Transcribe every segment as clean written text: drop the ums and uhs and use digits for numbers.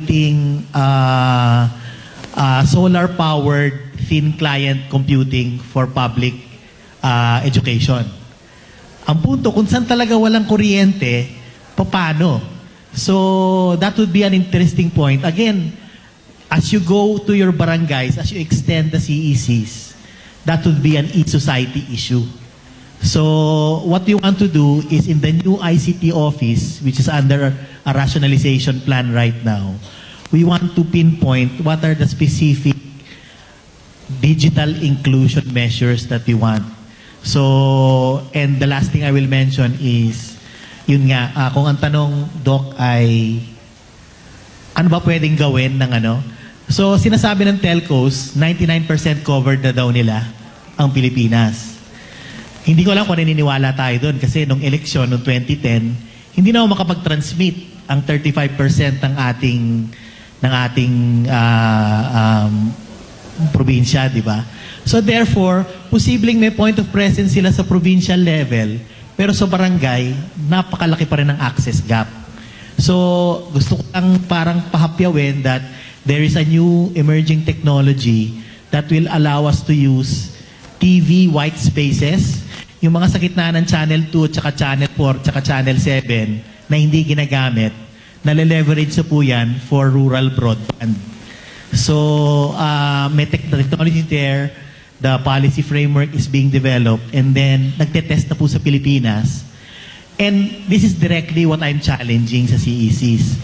ting solar-powered thin client computing for public education. Ang punto, kung saan talaga walang kuryente, paano? So, that would be an interesting point. Again, as you go to your barangays, as you extend the CECs, that would be an e-society issue. So, what we want to do is in the new ICT office, which is under a rationalization plan right now, we want to pinpoint what are the specific digital inclusion measures that we want. So, and the last thing I will mention is, yun nga, kung ang tanong, Doc, ay ano ba pwedeng gawin ng ano? So, sinasabi ng telcos, 99% covered na daw nila ang Pilipinas. Hindi ko alam kung naniniwala tayo doon kasi nung eleksyon, noong 2010, hindi na ako makapag-transmit ang 35% ng ating probinsya, di ba? So therefore, posibleng may point of presence sila sa provincial level, pero sa barangay, napakalaki pa rin ang access gap. So gusto ko lang parang pahapyawin that there is a new emerging technology that will allow us to use TV white spaces, yung mga sa gitna ng Channel 2, tsaka Channel 4, tsaka Channel 7 na hindi ginagamit, nale-leverage sa po yan for rural broadband. So, may technology there, the policy framework is being developed, and then nagtetest na po sa Pilipinas. And this is directly what I'm challenging sa CECs.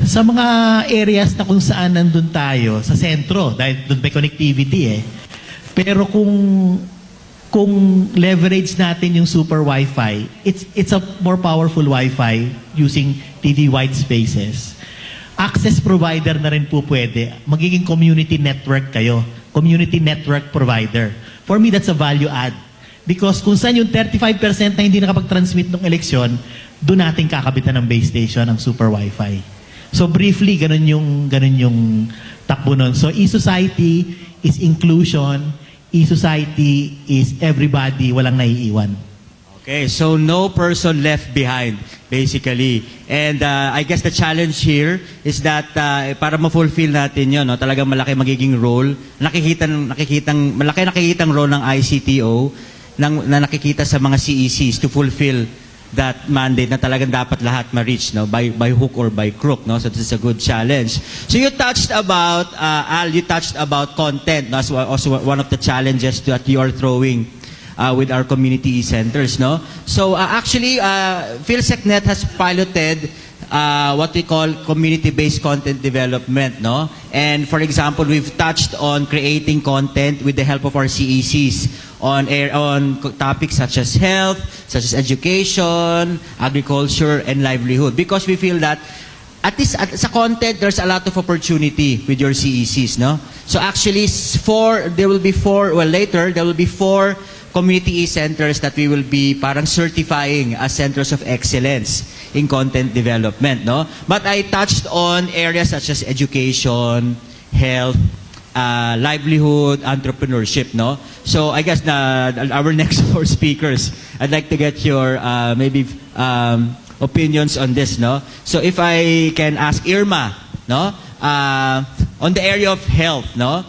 Sa mga areas na kung saan nandun tayo, sa sentro, dahil doon may connectivity pero kung leverage natin yung super Wi-Fi, it's a more powerful Wi-Fi using TV white spaces. Access provider na rin po pwede. Magiging community network kayo. Community network provider. For me, that's a value add. Because kung saan yung 35% na hindi nakapag-transmit ng eleksyon, doon natin kakabitan ng base station ang super Wi-Fi. So briefly, ganun yung takbo nun. So e-society is inclusion. E-society is everybody, walang naiiwan. Okay, so no person left behind, basically. And I guess the challenge here is that para ma-fulfill natin yun, no, talagang malaki magiging role, malaki nakikitang role ng ICTO na nakikita sa mga CECs to fulfill that mandate na talagang dapat lahat ma-reach, no, by hook or by crook, no. So this is a good challenge. So you touched about Al, you touched about content. That's also one of the challenges that you are throwing with our community centers, no. So actually, PhilSecNet has piloted what we call community-based content development, no. And for example, we've touched on creating content with the help of our CECs on topics such as health, such as education, agriculture, and livelihood. Because we feel that at least sa content, there's a lot of opportunity with your CECs, no? So actually, there will be four community centers that we will be parang certifying as centers of excellence in content development, no? But I touched on areas such as education, health, livelihood, entrepreneurship, no? So I guess our next four speakers, I'd like to get your opinions on this, no? So if I can ask Irma, no? On the area of health, no?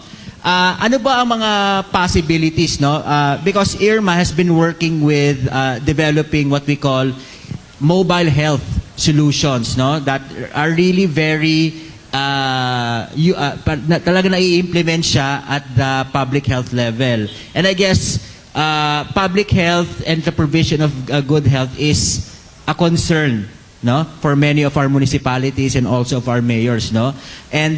Ano ba ang mga possibilities, no? Because Irma has been working with developing what we call mobile health solutions, no? That are really very talaga na-i-implement siya at the public health level. And I guess public health and the provision of good health is a concern, no, for many of our municipalities and also of our mayors, no. And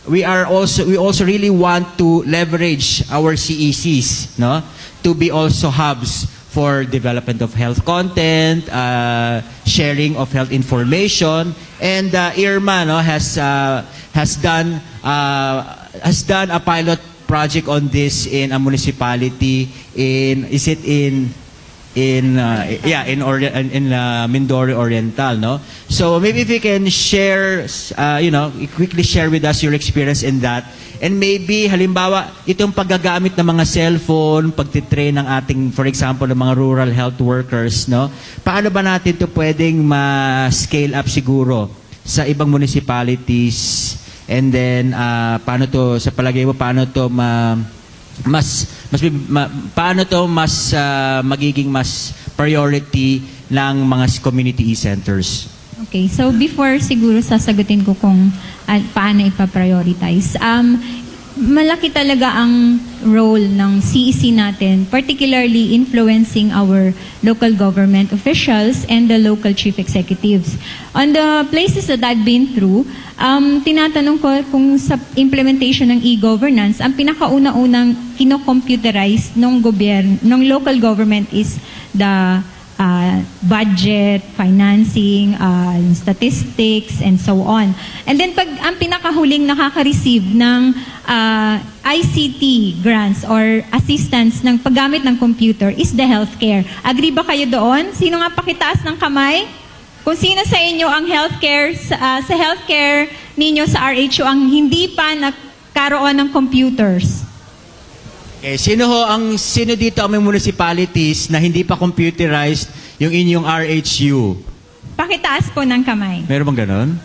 we also really want to leverage our CECs, no, to be also hubs for development of health content, sharing of health information, and Irma, no, has done a pilot project on this in a municipality in Mindoro Oriental, no? So maybe if you can share, quickly share with us your experience in that. And maybe, halimbawa, itong paggagamit ng mga cellphone, pagtitrain ng ating, for example, ng mga rural health workers, no? Paano ba natin ito pwedeng ma-scale up siguro sa ibang municipalities? And then paano to sa palagay mo paano to magiging mas priority ng mga community centers? Okay, so before siguro sasagutin ko kung paano ipa-prioritize. Malaki talaga ang role ng CEC natin, particularly influencing our local government officials and the local chief executives. On the places that I've been through, tinatanong ko kung sa implementation ng e-governance, ang pinakauna-unang kino-computerize ng local government is the budget, financing, statistics, and so on. And then pag ang pinakahuling nakaka-receive ng ICT grants or assistance ng paggamit ng computer is the healthcare. Agree ba kayo doon? Sino nga pakitaas ng kamay? Kung sino sa inyo ang healthcare, sa healthcare ninyo sa RHU ang hindi pa nagkaroon ng computers? Okay, sino dito ang may municipalities na hindi pa computerized yung inyong RHU? Pakitaas po ng kamay. Meron bang ganon?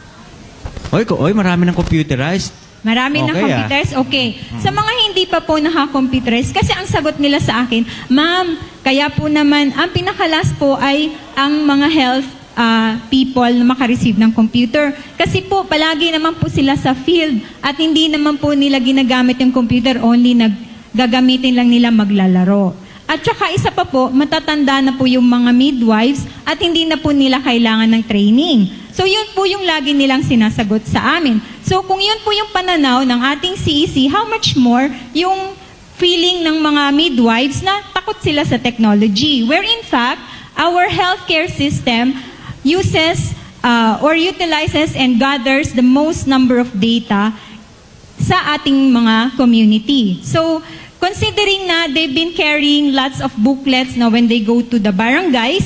Oy, marami ng computerized. Marami ng computers? Okay. Sa mga hindi pa po naka-computerize, kasi ang sagot nila sa akin, ma'am, kaya po naman, ang pinakalas po ay ang mga health people na makareceive ng computer. Kasi po, palagi naman po sila sa field at hindi naman po nila ginagamit yung computer, only gagamitin lang nila maglalaro. At saka isa pa po, matatanda na po yung mga midwives at hindi na po nila kailangan ng training. So yun po yung lagi nilang sinasagot sa amin. So kung yun po yung pananaw ng ating CEC, how much more yung feeling ng mga midwives na takot sila sa technology. Where in fact, our healthcare system uses or utilizes and gathers the most number of data sa ating mga community. So, considering na they've been carrying lots of booklets na when they go to the barangays,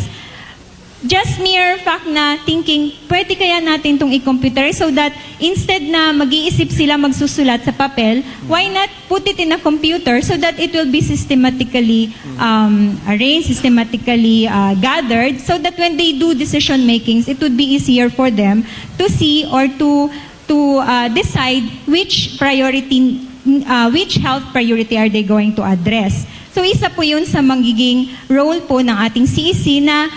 just mere fact na thinking, pwede kaya natin itong i-computerize so that instead na mag-iisip sila magsusulat sa papel, why not put it in a computer so that it will be systematically arranged, systematically gathered, so that when they do decision makings, it would be easier for them to see or to decide which health priority are they going to address. So isa po yun sa magiging role po ng ating CEC na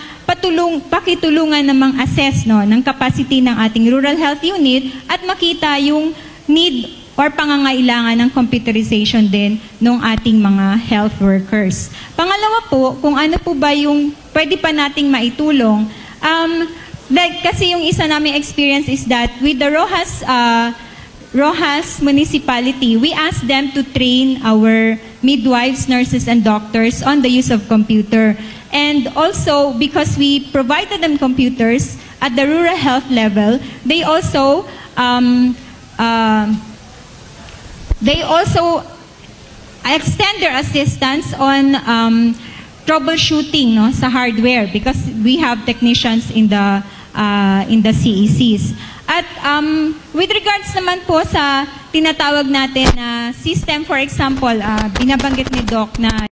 pakitulungan namang assess ng capacity ng ating rural health unit at makita yung need or pangangailangan ng computerization din ng ating mga health workers. Pangalawa po, kung ano po ba yung pwede pa nating maitulong, kasi yung isa naming experience is that with the Rojas municipality, we asked them to train our midwives, nurses, and doctors on the use of computer. And also, because we provided them computers at the rural health level, they also extend their assistance on troubleshooting sa hardware because we have technicians in the CECs. At with regards naman po sa tinatawag natin na system, for example, binabanggit ni Doc na